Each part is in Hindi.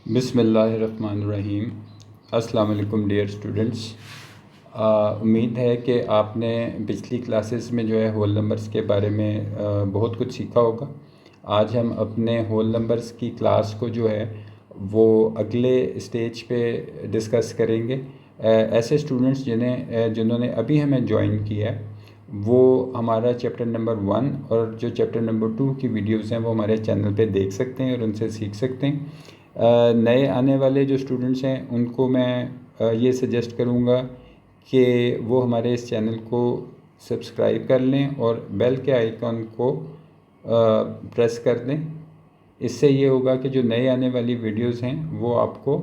बिस्मिल्लाहिर्रहमानिर्रहीम। अस्सलाम वालेकुम डियर स्टूडेंट्स। उम्मीद है कि आपने पिछली क्लासेस में जो है होल नंबर्स के बारे में बहुत कुछ सीखा होगा। आज हम अपने होल नंबर्स की क्लास को जो है वो अगले स्टेज पे डिस्कस करेंगे। ऐसे स्टूडेंट्स जिन्होंने अभी हमें ज्वाइन किया है वो हमारा चैप्टर नंबर 1 और जो चैप्टर नंबर 2 की वीडियोस हैं वो हमारे चैनल पे देख सकते हैं और उनसे सीख सकते हैं। नए आने वाले जो स्टूडेंट्स हैं उनको मैं ये सजेस्ट करूँगा कि वो हमारे इस चैनल को सब्सक्राइब कर लें और बेल के आइकन को प्रेस कर दें। इससे ये होगा कि जो नए आने वाली वीडियोस हैं वो आपको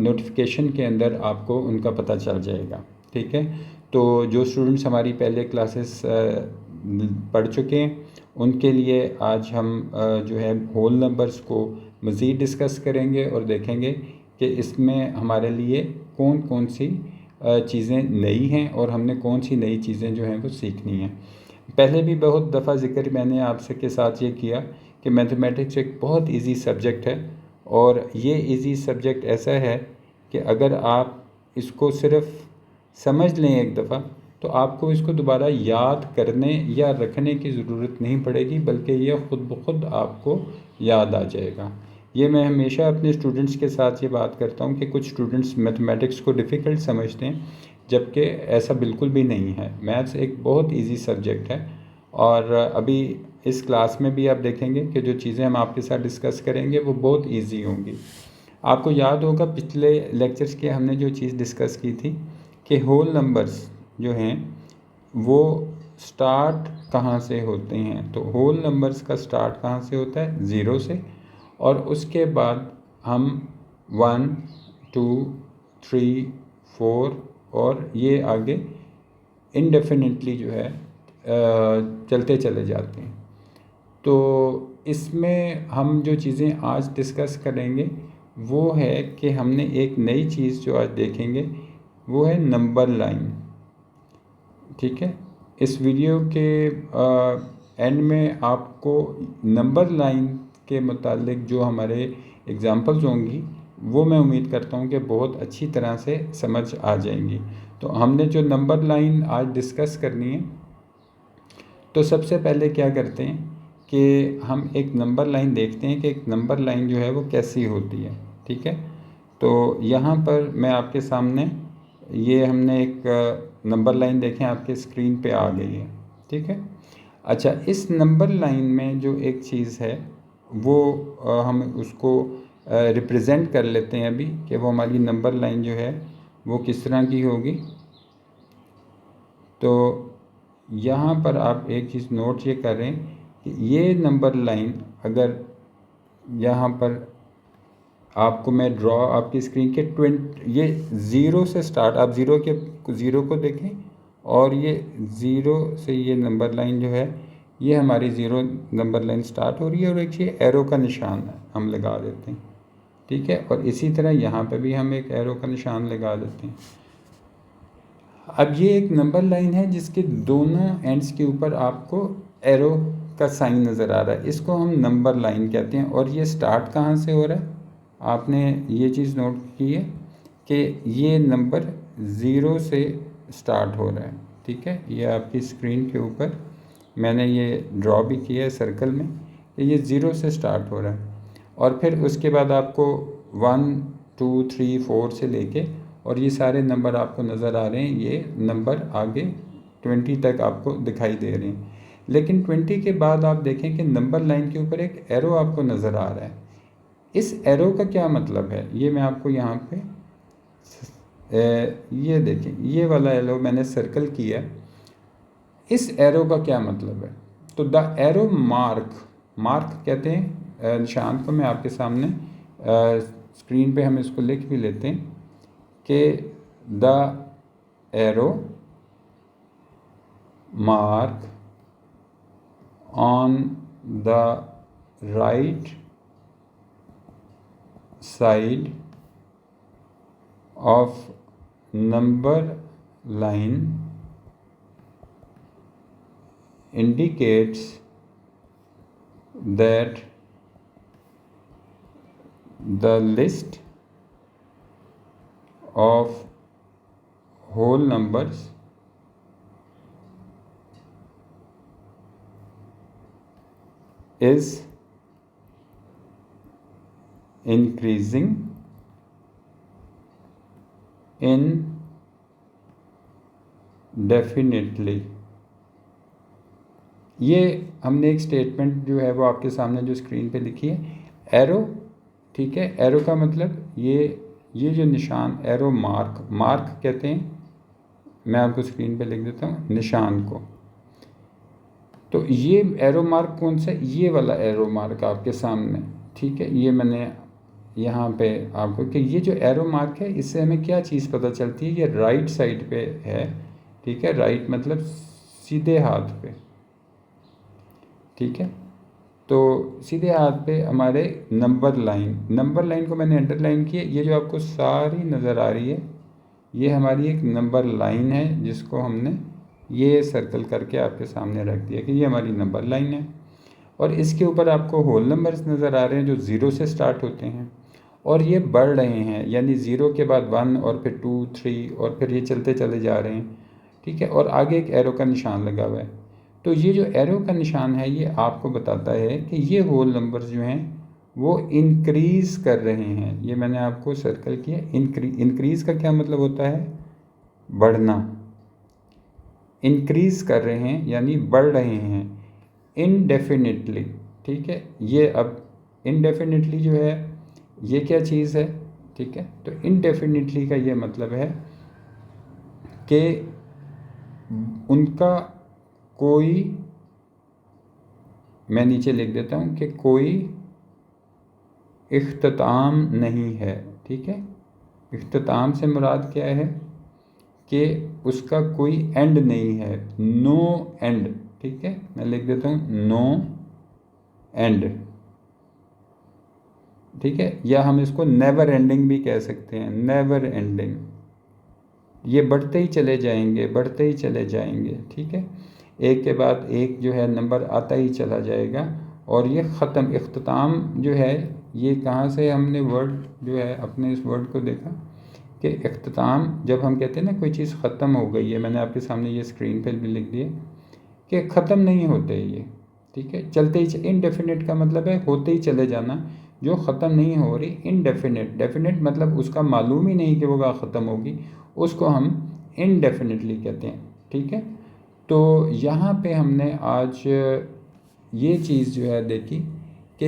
नोटिफिकेशन के अंदर आपको उनका पता चल जाएगा। ठीक है, तो जो स्टूडेंट्स हमारी पहले क्लासेस पढ़ चुके हैं उनके लिए आज हम जो है होल नंबर्स को मज़ीद डिस्कस करेंगे और देखेंगे कि इसमें हमारे लिए कौन कौन सी चीज़ें नई हैं और हमने कौन सी नई चीज़ें जो हैं वो सीखनी हैं। पहले भी बहुत दफ़ा ज़िक्र मैंने आपसे के साथ ये किया कि मैथमेटिक्स एक बहुत इजी सब्जेक्ट है और ये इजी सब्जेक्ट ऐसा है कि अगर आप इसको सिर्फ समझ लें एक दफ़ा तो आपको इसको दोबारा याद करने या रखने की ज़रूरत नहीं पड़ेगी, बल्कि यह ख़ुद ब खुद आपको याद आ जाएगा। ये मैं हमेशा अपने स्टूडेंट्स के साथ ये बात करता हूँ कि कुछ स्टूडेंट्स मैथमेटिक्स को डिफ़िकल्ट समझते हैं, जबकि ऐसा बिल्कुल भी नहीं है। मैथ्स एक बहुत इजी सब्जेक्ट है और अभी इस क्लास में भी आप देखेंगे कि जो चीज़ें हम आपके साथ डिस्कस करेंगे वो बहुत ईजी होंगी। आपको याद होगा पिछले लेक्चर्स के हमने जो चीज़ डिस्कस की थी कि होल नंबर्स जो हैं वो स्टार्ट कहाँ से होते हैं। तो होल नंबर्स का स्टार्ट कहाँ से होता है? ज़ीरो से, और उसके बाद हम 1 2 3 4 और ये आगे इनडेफिनिटली जो है चलते चले जाते हैं। तो इसमें हम जो चीज़ें आज डिस्कस करेंगे वो है कि हमने एक नई चीज़ जो आज देखेंगे वो है नंबर लाइन। ठीक है, इस वीडियो के एंड में आपको नंबर लाइन के मुतालिक जो हमारे एग्ज़ाम्पल्स होंगी वो मैं उम्मीद करता हूँ कि बहुत अच्छी तरह से समझ आ जाएंगी। तो हमने जो नंबर लाइन आज डिस्कस करनी है, तो सबसे पहले क्या करते हैं कि हम एक नंबर लाइन देखते हैं कि एक नंबर लाइन जो है वो कैसी होती है। ठीक है, तो यहाँ पर मैं आपके सामने ये हमने एक नंबर लाइन देखें आपके स्क्रीन पे आ गई है। ठीक है, अच्छा, इस नंबर लाइन में जो एक चीज़ है वो हम उसको रिप्रेजेंट कर लेते हैं अभी कि वो हमारी नंबर लाइन जो है वो किस तरह की होगी। तो यहाँ पर आप एक चीज़ नोट ये करें कि ये नंबर लाइन अगर यहाँ पर आपको मैं ड्रॉ आपकी स्क्रीन के ये ज़ीरो से स्टार्ट, आप ज़ीरो को देखें और ये ज़ीरो से ये नंबर लाइन जो है ये हमारी ज़ीरो नंबर लाइन स्टार्ट हो रही है और एक ये एरो का निशान हम लगा देते हैं। ठीक है, और इसी तरह यहाँ पे भी हम एक एरो का निशान लगा देते हैं। अब ये एक नंबर लाइन है जिसके दोनों एंड्स के ऊपर आपको एरो का साइन नज़र आ रहा है, इसको हम नंबर लाइन कहते हैं। और ये स्टार्ट कहाँ से हो रहा है? आपने ये चीज़ नोट की है कि ये नंबर ज़ीरो से स्टार्ट हो रहा है। ठीक है, ये आपकी स्क्रीन के ऊपर मैंने ये ड्रॉ भी किया है सर्कल में कि ये ज़ीरो से स्टार्ट हो रहा है और फिर उसके बाद आपको 1 2 3 4 से लेके और ये सारे नंबर आपको नज़र आ रहे हैं, ये नंबर आगे 20 तक आपको दिखाई दे रहे हैं। लेकिन 20 के बाद आप देखें कि नंबर लाइन के ऊपर एक एरो आपको नज़र आ रहा है। इस एरो का क्या मतलब है ये मैं आपको यहाँ पे ये देखें, ये वाला एरो मैंने सर्कल किया है। इस एरो का क्या मतलब है? तो द एरो मार्क कहते हैं निशान को। मैं आपके सामने स्क्रीन पे हम इसको लिख भी लेते हैं कि the arrow mark on the right side of number line indicates that the list of whole numbers is increasing indefinitely। ये हमने एक स्टेटमेंट जो है वो आपके सामने जो स्क्रीन पे लिखी है, एरो, ठीक है। एरो का मतलब ये जो निशान, एरो मार्क कहते हैं, मैं आपको स्क्रीन पे लिख देता हूँ निशान को। तो ये एरो मार्क कौन सा, ये वाला एरो मार्क आपके सामने, ठीक है। ये मैंने यहाँ पे आपको, कि ये जो एरो मार्क है इससे हमें क्या चीज़ पता चलती है, ये राइट साइड पे है, ठीक है। राइट मतलब सीधे हाथ पे, ठीक है। तो सीधे हाथ पे हमारे नंबर लाइन को मैंने अंडरलाइन की है। ये जो आपको सारी नज़र आ रही है ये हमारी एक नंबर लाइन है, जिसको हमने ये सर्कल करके आपके सामने रख दिया कि ये हमारी नंबर लाइन है। और इसके ऊपर आपको होल नंबर्स नज़र आ रहे हैं जो ज़ीरो से स्टार्ट होते हैं और ये बढ़ रहे हैं, यानी ज़ीरो के बाद 1 और फिर 2 3 और फिर ये चलते चले जा रहे हैं, ठीक है। और आगे एक एरो का निशान लगा हुआ है। तो ये जो एरो का निशान है ये आपको बताता है कि ये होल नंबर्स जो हैं वो इंक्रीज़ कर रहे हैं। ये मैंने आपको सर्कल किया। इंक्रीज़ का क्या मतलब होता है, बढ़ना। इंक्रीज़ कर रहे हैं यानी बढ़ रहे हैं इनडेफिनेटली, ठीक है। ये अब इनडेफिनेटली जो है ये क्या चीज़ है, ठीक है। तो इनडेफिनेटली का ये मतलब है कि उनका कोई, मैं नीचे लिख देता हूँ कि कोई इख्तिताम नहीं है, ठीक है। इख्तिताम से मुराद क्या है कि उसका कोई एंड नहीं है, नो एंड, ठीक है। मैं लिख देता हूँ नो एंड, ठीक है। या हम इसको नेवर एंडिंग भी कह सकते हैं, नेवर एंडिंग। ये बढ़ते ही चले जाएंगे, बढ़ते ही चले जाएंगे, ठीक है। एक के बाद एक जो है नंबर आता ही चला जाएगा और ये ख़त्म, इख्तिताम जो है ये कहाँ से हमने वर्ड जो है अपने इस वर्ड को देखा कि इख्तिताम जब हम कहते हैं ना कोई चीज़ ख़त्म हो गई है, मैंने आपके सामने ये स्क्रीन पर भी लिख दिया कि ख़त्म नहीं होते ये, ठीक है। चलते ही, इनडेफिनेट का मतलब है होते ही चले जाना, जो ख़त्म नहीं हो रही। इनडेफिनेट, डेफिनेट मतलब उसका मालूम ही नहीं कि वो ख़त्म होगी, उसको हम इनडेफिनेटली कहते हैं, ठीक है। तो यहाँ पे हमने आज ये चीज़ जो है देखी कि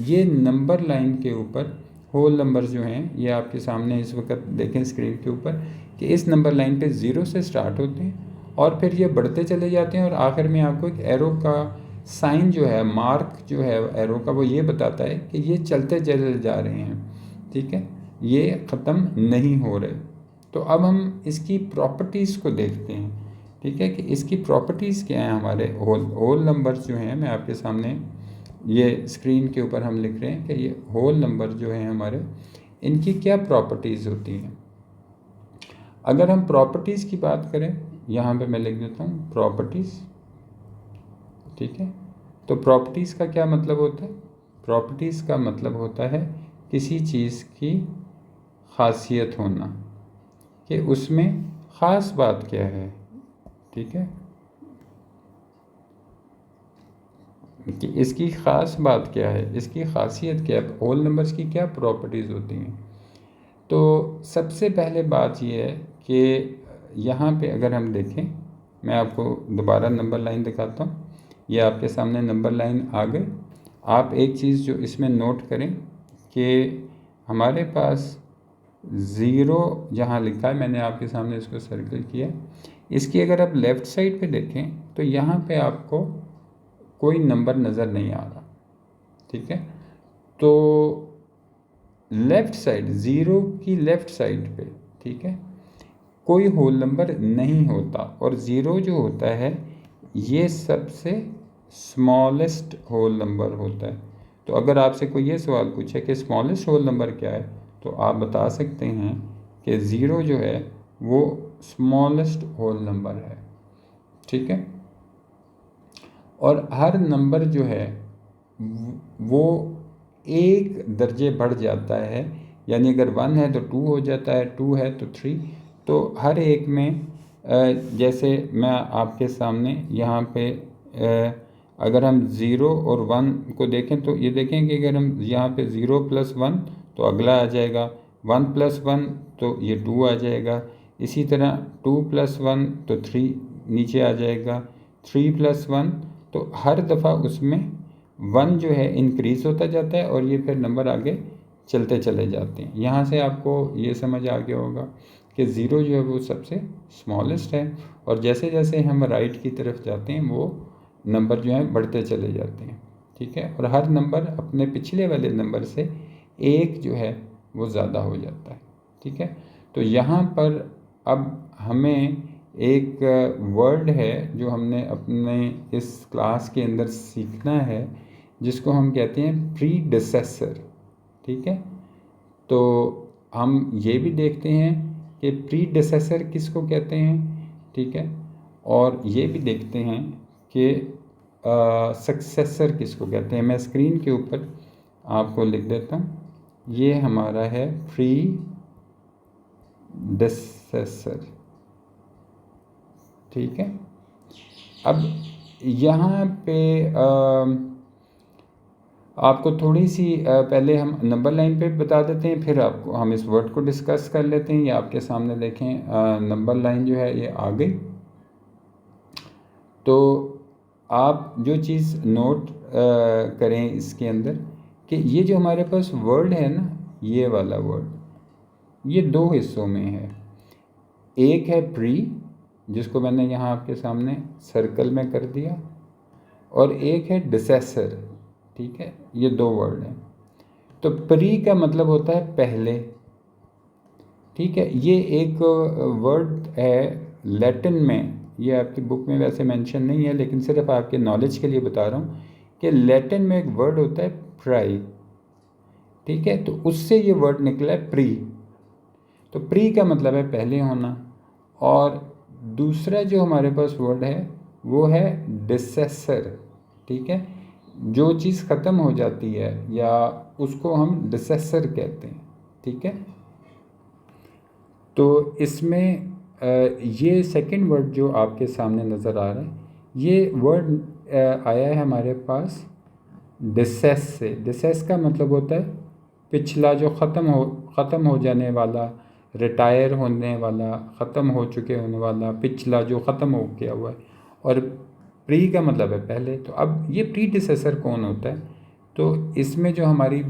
ये नंबर लाइन के ऊपर होल नंबर्स जो हैं ये आपके सामने इस वक्त देखें स्क्रीन के ऊपर कि इस नंबर लाइन पे 0 से स्टार्ट होते हैं और फिर ये बढ़ते चले जाते हैं और आखिर में आपको एक एरो का साइन जो है, मार्क जो है एरो का, वो ये बताता है कि ये चलते चले जा रहे हैं, ठीक है, ये ख़त्म नहीं हो रहे। तो अब हम इसकी प्रॉपर्टीज़ को देखते हैं, ठीक है, कि इसकी प्रॉपर्टीज़ क्या हैं। हमारे होल नंबर्स जो हैं, मैं आपके सामने ये स्क्रीन के ऊपर हम लिख रहे हैं कि ये होल नंबर जो हैं हमारे, इनकी क्या प्रॉपर्टीज़ होती हैं। अगर हम प्रॉपर्टीज़ की बात करें, यहाँ पे मैं लिख देता हूँ प्रॉपर्टीज़, ठीक है। तो प्रॉपर्टीज़ का क्या मतलब होता है, प्रॉपर्टीज़ का मतलब होता है किसी चीज़ की खासियत होना, कि उसमें ख़ास बात क्या है, ठीक है, कि इसकी ख़ास बात क्या है, इसकी खासियत क्या है, होल नंबर्स की क्या प्रॉपर्टीज़ होती हैं। तो सबसे पहले बात यह है कि यहाँ पे अगर हम देखें, मैं आपको दोबारा नंबर लाइन दिखाता हूँ। ये आपके सामने नंबर लाइन आ गई। आप एक चीज़ जो इसमें नोट करें कि हमारे पास 0 जहाँ लिखा है, मैंने आपके सामने इसको सर्कल किया, इसकी अगर आप लेफ़्ट साइड पे देखें तो यहाँ पे आपको कोई नंबर नज़र नहीं आ रहा, ठीक है। तो लेफ़्ट साइड, 0 की लेफ़्ट साइड पे, ठीक है, कोई होल नंबर नहीं होता और 0 जो होता है ये सबसे स्मॉलेस्ट होल नंबर होता है। तो अगर आपसे कोई ये सवाल पूछे कि स्मॉलेस्ट होल नंबर क्या है, तो आप बता सकते हैं कि 0 जो है वो स्मॉलेस्ट होल नंबर है, ठीक है। और हर नंबर जो है वो एक दर्जे बढ़ जाता है, यानी अगर 1 है तो 2 हो जाता है, 2 है तो 3। तो हर एक में जैसे मैं आपके सामने यहाँ पे अगर हम 0 और 1 को देखें तो ये देखें कि अगर हम यहाँ पे 0 + 1 तो अगला आ जाएगा, 1 + 1 तो ये 2 आ जाएगा, इसी तरह 2 + 1 तो 3 नीचे आ जाएगा, 3 + 1 तो हर दफ़ा उसमें 1 जो है इंक्रीज़ होता जाता है और ये फिर नंबर आगे चलते चले जाते हैं। यहाँ से आपको ये समझ आ गया होगा कि 0 जो है वो सबसे स्मॉलेस्ट है, और जैसे जैसे हम राइट की तरफ जाते हैं वो नंबर जो है बढ़ते चले जाते हैं। ठीक है, और हर नंबर अपने पिछले वाले नंबर से एक जो है वो ज़्यादा हो जाता है। ठीक है, तो यहाँ पर अब हमें एक वर्ड है जो हमने अपने इस क्लास के अंदर सीखना है, जिसको हम कहते हैं प्रीडिसेसर। ठीक है, तो हम ये भी देखते हैं कि प्रीडिसेसर किसको कहते हैं। ठीक है, और ये भी देखते हैं कि सक्सेसर किसको कहते हैं। मैं स्क्रीन के ऊपर आपको लिख देता हूँ, ये हमारा है प्रीडिसेसर। ठीक है, अब यहाँ पे आपको थोड़ी सी पहले हम नंबर लाइन पे बता देते हैं, फिर आपको हम इस वर्ड को डिस्कस कर लेते हैं। ये आपके सामने देखें, नंबर लाइन जो है ये आ गई। तो आप जो चीज़ नोट करें इसके अंदर कि ये जो हमारे पास वर्ड है ना, ये वाला वर्ड, ये दो हिस्सों में है। एक है प्री, जिसको मैंने यहाँ आपके सामने सर्कल में कर दिया, और एक है डिसेसर। ठीक है, ये दो वर्ड हैं। तो प्री का मतलब होता है पहले। ठीक है, ये एक वर्ड है लैटिन में, ये आपकी बुक में वैसे मेंशन नहीं है लेकिन सिर्फ आपके नॉलेज के लिए बता रहा हूँ कि लैटिन में एक वर्ड होता है प्राई। ठीक है, तो उससे ये वर्ड निकला है प्री। तो प्री का मतलब है पहले होना, और दूसरा जो हमारे पास वर्ड है वो है डिसेसर। ठीक है, जो चीज़ ख़त्म हो जाती है या उसको हम डिसेसर कहते हैं। ठीक है, तो इसमें ये सेकंड वर्ड जो आपके सामने नज़र आ रहा है, ये वर्ड आया है हमारे पास डिसेस से। डिसेस का मतलब होता है पिछला, जो ख़त्म हो जाने वाला, रिटायर होने वाला, ख़त्म हो चुके होने वाला, पिछला जो ख़त्म हो गया हुआ है। और प्री का मतलब है पहले। तो अब ये प्रीडिसेसर कौन होता है, तो इसमें जो हमारी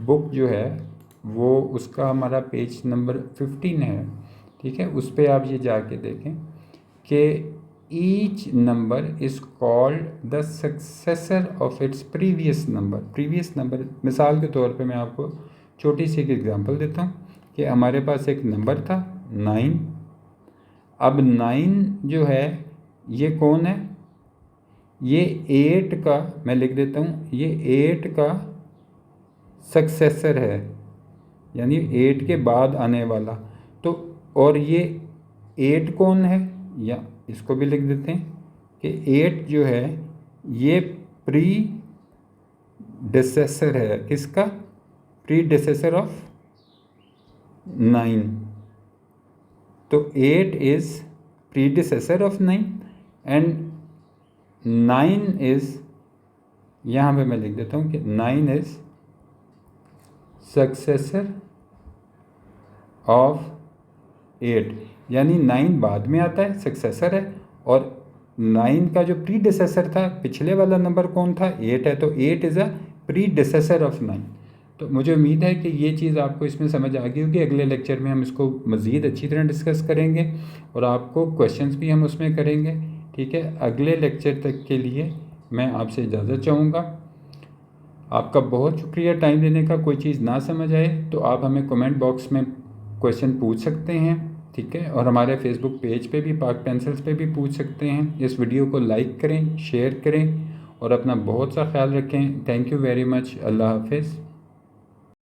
बुक जो है वो उसका हमारा पेज नंबर 15 है। ठीक है, उस पर आप ये जाके देखें कि each number is called the successor of its previous number. Previous number, मिसाल के तौर पे मैं आपको छोटी सी एक एग्जांपल देता हूँ कि हमारे पास एक नंबर था 9। अब 9 जो है ये कौन है, ये 8 का, मैं लिख देता हूँ, ये 8 का सक्सेसर है, यानी 8 के बाद आने वाला। तो और ये 8 कौन है, या इसको भी लिख देते हैं कि 8 जो है ये प्री डिसेसर है। किसका? Predecessor of 9। तो 8 is predecessor of 9 and 9 is, यहाँ पे मैं लिख देता हूँ कि 9 इज़ सक्सेसर ऑफ 8, यानी 9 बाद में आता है, सक्सेसर है, और 9 का जो प्रीडिसेसर था, पिछले वाला नंबर कौन था, 8 है, तो 8 इज़ अ प्रीडिसेसर ऑफ 9। तो मुझे उम्मीद है कि ये चीज़ आपको इसमें समझ आ गई होगी। अगले लेक्चर में हम इसको मज़ीद अच्छी तरह डिस्कस करेंगे और आपको क्वेश्चंस भी हम उसमें करेंगे। ठीक है, अगले लेक्चर तक के लिए मैं आपसे इजाज़त चाहूँगा। आपका बहुत शुक्रिया टाइम देने का। कोई चीज़ ना समझ आए तो आप हमें कमेंट बॉक्स में क्वेश्चन पूछ सकते हैं। ठीक है, और हमारे फेसबुक पेज पे भी, पाक पेंसिल्स पे भी पूछ सकते हैं। इस वीडियो को लाइक करें, शेयर करें और अपना बहुत सा ख्याल रखें। Thank you very much. अल्लाह हाफिज़।